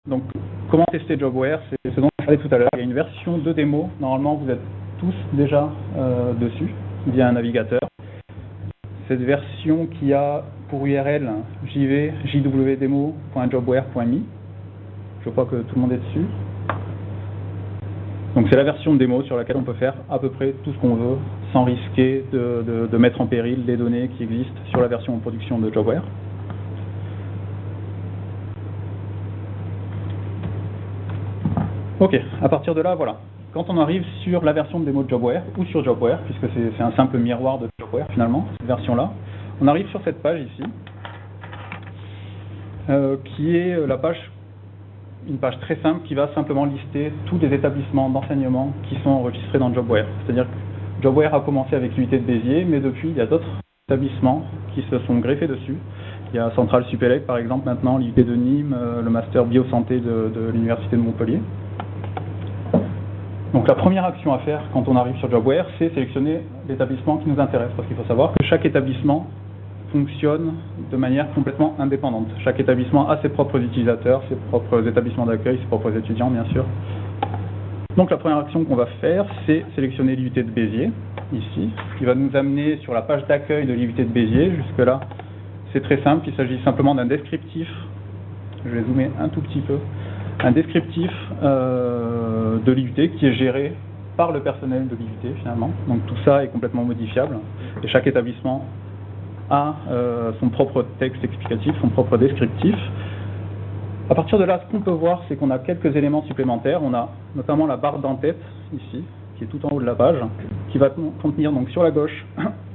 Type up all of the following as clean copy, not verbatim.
Donc, comment tester JobWare? C'est ce dont je parlais tout à l'heure. Il y a une version de démo. Normalement, vous êtes tous déjà dessus, via un navigateur. Cette version qui a pour URL jwdemo.jobware.me. Je crois que tout le monde est dessus. Donc c'est la version de démo sur laquelle on peut faire à peu près tout ce qu'on veut sans risquer de mettre en péril les données qui existent sur la version en production de JobWare. Ok, à partir de là, voilà. Quand on arrive sur la version de démo de JobWare, ou sur JobWare, puisque c'est un simple miroir de JobWare finalement, cette version-là, on arrive sur cette page ici, qui est une page très simple qui va simplement lister tous les établissements d'enseignement qui sont enregistrés dans JobWare. C'est-à-dire que JobWare a commencé avec l'UIT de Béziers, mais depuis, il y a d'autres établissements qui se sont greffés dessus. Il y a Centrale Supélec, par exemple, maintenant, l'UIT de Nîmes, le Master Biosanté de l'Université de Montpellier. Donc la première action à faire quand on arrive sur JobWare, c'est sélectionner l'établissement qui nous intéresse, parce qu'il faut savoir que chaque établissement fonctionne de manière complètement indépendante. Chaque établissement a ses propres utilisateurs, ses propres établissements d'accueil, ses propres étudiants, bien sûr. Donc la première action qu'on va faire, c'est sélectionner l'IUT de Béziers, ici, ce qui va nous amener sur la page d'accueil de l'IUT de Béziers. Jusque-là, c'est très simple, il s'agit simplement d'un descriptif, je vais zoomer un tout petit peu, un descriptif de l'IUT qui est géré par le personnel de l'IUT finalement. Donc tout ça est complètement modifiable et chaque établissement a son propre texte explicatif, son propre descriptif. À partir de là, ce qu'on peut voir, c'est qu'on a quelques éléments supplémentaires. On a notamment la barre d'en-tête, ici, qui est tout en haut de la page, qui va contenir donc sur la gauche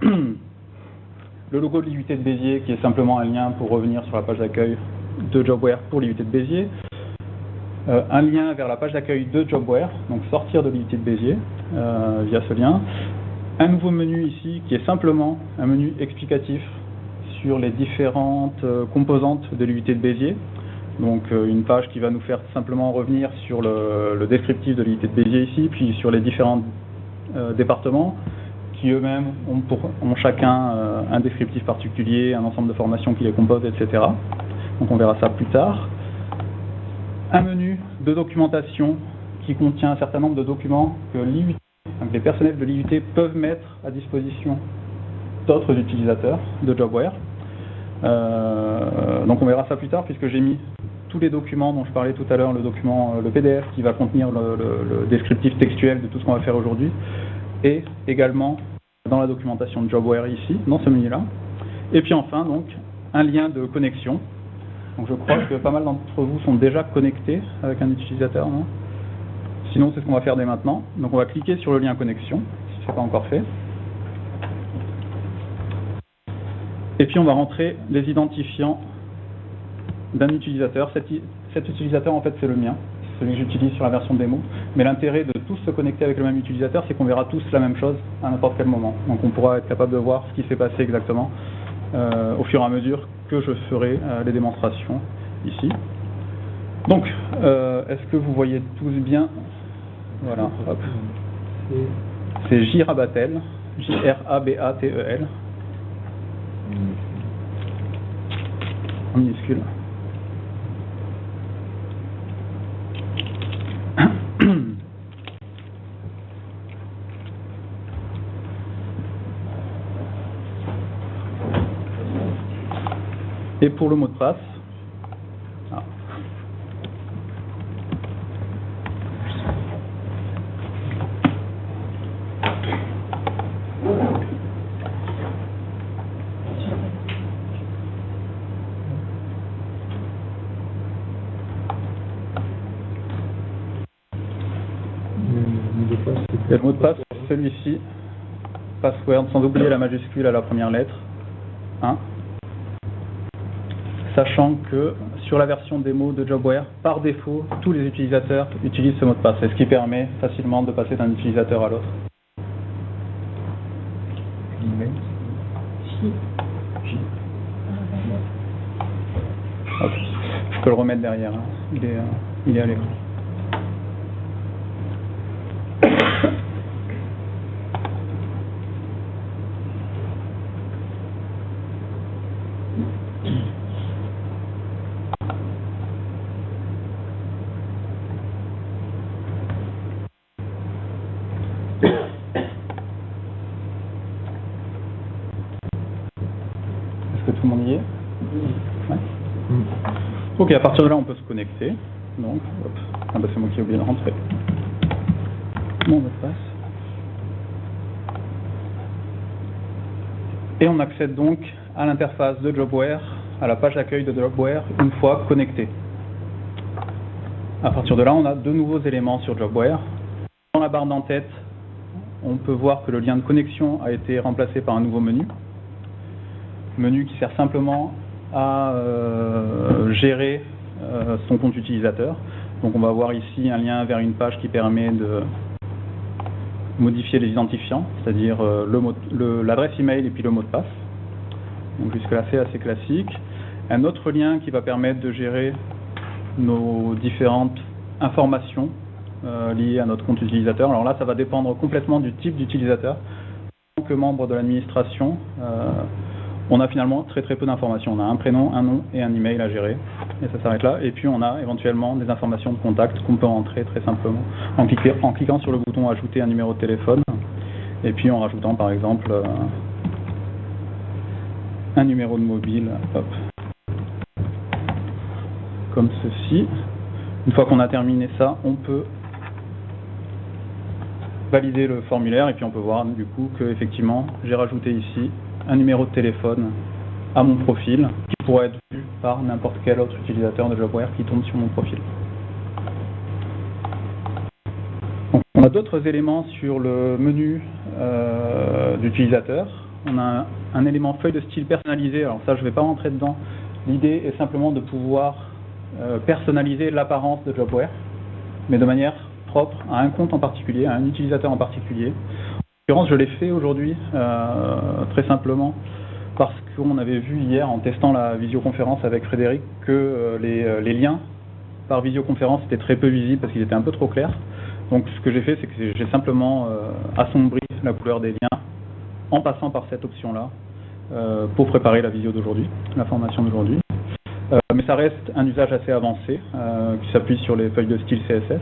le logo de l'IUT de Béziers, qui est simplement un lien pour revenir sur la page d'accueil de JobWare pour l'IUT de Béziers. Un lien vers la page d'accueil de JobWare, donc sortir de l'IUT de Béziers via ce lien. Un nouveau menu ici qui est simplement un menu explicatif sur les différentes composantes de l'IUT de Béziers. Donc une page qui va nous faire simplement revenir sur le descriptif de l'IUT de Béziers ici, puis sur les différents départements qui eux-mêmes ont chacun un descriptif particulier, un ensemble de formations qui les composent, etc. Donc on verra ça plus tard. Un menu de documentation qui contient un certain nombre de documents que l'IUT, donc les personnels de l'IUT peuvent mettre à disposition d'autres utilisateurs de JobWare. Donc on verra ça plus tard puisque j'ai mis tous les documents dont je parlais tout à l'heure, le PDF qui va contenir le descriptif textuel de tout ce qu'on va faire aujourd'hui, et également dans la documentation de JobWare ici, dans ce menu-là. Et puis enfin, donc, un lien de connexion. Donc je crois que pas mal d'entre vous sont déjà connectés avec un utilisateur, non? Sinon, c'est ce qu'on va faire dès maintenant. Donc on va cliquer sur le lien connexion, si ce n'est pas encore fait. Et puis on va rentrer les identifiants d'un utilisateur. Cet utilisateur, en fait, c'est le mien, celui que j'utilise sur la version démo. Mais l'intérêt de tous se connecter avec le même utilisateur, c'est qu'on verra tous la même chose à n'importe quel moment. Donc on pourra être capable de voir ce qui s'est passé exactement au fur et à mesure que je ferai les démonstrations ici. Donc, est-ce que vous voyez tous bien? Voilà, hop. C'est Jrabatel, J-R-A-B-A-T-E-L. En minuscule. Et pour le mot de passe, le mot de passe, c'est celui-ci, password, sans oublier la majuscule à la première lettre, 1. Sachant que sur la version démo de JobWare, par défaut, tous les utilisateurs utilisent ce mot de passe, et ce qui permet facilement de passer d'un utilisateur à l'autre. Hop. Je peux le remettre derrière, hein. Il est à l'écran. Tout le monde y est? Ouais. Ok, à partir de là, on peut se connecter. Donc, hop. Ah bah c'est moi qui ai oublié de rentrer. Mon mot de passe. Et on accède donc à l'interface de Jobware, à la page d'accueil de Jobware, une fois connecté. À partir de là, on a deux nouveaux éléments sur Jobware. Dans la barre d'en-tête, on peut voir que le lien de connexion a été remplacé par un nouveau menu. Menu qui sert simplement à gérer son compte utilisateur. Donc on va voir ici un lien vers une page qui permet de modifier les identifiants, c'est-à-dire l'adresse email et puis le mot de passe. Donc jusque-là c'est assez classique. Un autre lien qui va permettre de gérer nos différentes informations liées à notre compte utilisateur. Alors là, ça va dépendre complètement du type d'utilisateur. En tant que membre de l'administration, on a finalement très peu d'informations. On a un prénom, un nom et un email à gérer. Et ça s'arrête là. Et puis on a éventuellement des informations de contact qu'on peut entrer très simplement en cliquant sur le bouton ajouter un numéro de téléphone. Et puis en rajoutant par exemple un numéro de mobile. Hop. Comme ceci. Une fois qu'on a terminé ça, on peut valider le formulaire et puis on peut voir du coup que effectivement j'ai rajouté ici un numéro de téléphone à mon profil qui pourrait être vu par n'importe quel autre utilisateur de Jobware qui tombe sur mon profil. Donc, on a d'autres éléments sur le menu d'utilisateur. On a un élément feuille de style personnalisé. Alors ça, je ne vais pas rentrer dedans. L'idée est simplement de pouvoir personnaliser l'apparence de Jobware, mais de manière propre à un compte en particulier, à un utilisateur en particulier. En l'occurrence, je l'ai fait aujourd'hui très simplement parce qu'on avait vu hier en testant la visioconférence avec Frédéric que les liens par visioconférence étaient très peu visibles parce qu'ils étaient un peu trop clairs. Donc ce que j'ai fait, c'est que j'ai simplement assombri la couleur des liens en passant par cette option-là pour préparer la visio d'aujourd'hui, la formation d'aujourd'hui. Mais ça reste un usage assez avancé qui s'appuie sur les feuilles de style CSS.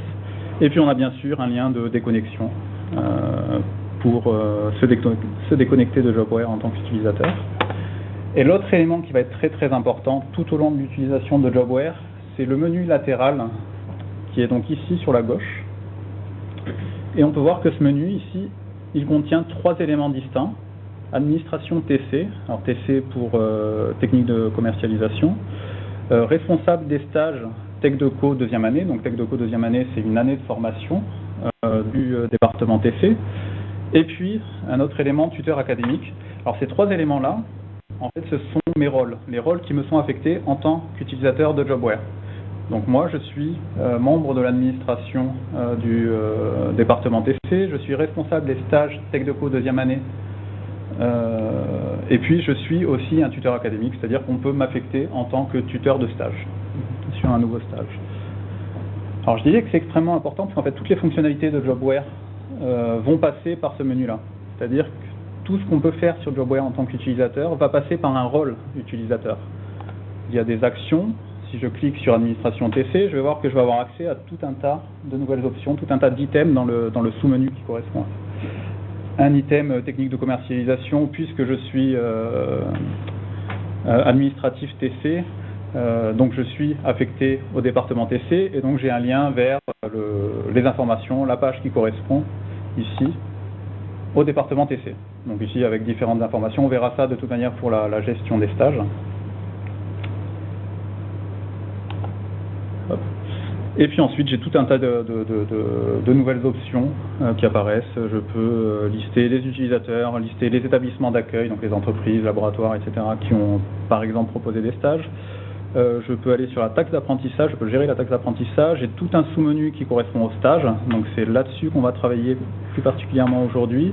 Et puis on a bien sûr un lien de déconnexion pour se déconnecter de Jobware en tant qu'utilisateur. Et l'autre élément qui va être très important tout au long de l'utilisation de Jobware, c'est le menu latéral qui est donc ici sur la gauche. Et on peut voir que ce menu ici, il contient trois éléments distincts. Administration TC, alors TC pour technique de commercialisation, responsable des stages TechDeco deuxième année, donc TechDeco deuxième année c'est une année de formation du département TC, et puis un autre élément tuteur académique. Alors ces trois éléments-là, en fait ce sont mes rôles, les rôles qui me sont affectés en tant qu'utilisateur de Jobware. Donc moi je suis membre de l'administration du département TC, je suis responsable des stages TechDeco deuxième année, et puis je suis aussi un tuteur académique, c'est-à-dire qu'on peut m'affecter en tant que tuteur de stage sur un nouveau stage. Alors je disais que c'est extrêmement important parce qu'en fait toutes les fonctionnalités de Jobware vont passer par ce menu-là. C'est-à-dire que tout ce qu'on peut faire sur Jobware en tant qu'utilisateur va passer par un rôle utilisateur. Il y a des actions. Si je clique sur administration TC, je vais voir que je vais avoir accès à tout un tas de nouvelles options, tout un tas d'items dans le sous-menu qui correspond à ça. Un item technique de commercialisation, puisque je suis administratif TC, donc je suis affecté au département TC et donc j'ai un lien vers les informations, la page qui correspond ici au département TC. Donc ici avec différentes informations, on verra ça de toute manière pour la gestion des stages. Hop. Et puis ensuite j'ai tout un tas de nouvelles options qui apparaissent. Je peux lister les utilisateurs, lister les établissements d'accueil, donc les entreprises, laboratoires, etc. qui ont par exemple proposé des stages. Je peux aller sur la taxe d'apprentissage, je peux gérer la taxe d'apprentissage. J'ai tout un sous-menu qui correspond au stage, donc c'est là-dessus qu'on va travailler plus particulièrement aujourd'hui.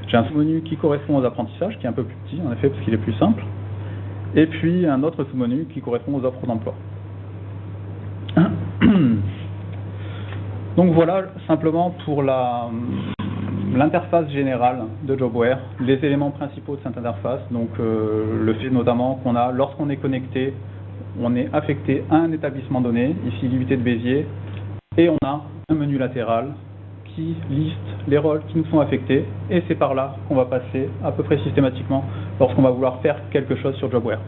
J'ai un sous-menu qui correspond aux apprentissages, qui est un peu plus petit en effet parce qu'il est plus simple. Et puis un autre sous-menu qui correspond aux offres d'emploi. Donc voilà simplement pour l'interface générale de Jobware, les éléments principaux de cette interface, donc le fait notamment qu'on a, lorsqu'on est connecté, on est affecté à un établissement donné, ici l'UT de Béziers, et on a un menu latéral qui liste les rôles qui nous sont affectés, et c'est par là qu'on va passer à peu près systématiquement lorsqu'on va vouloir faire quelque chose sur Jobware.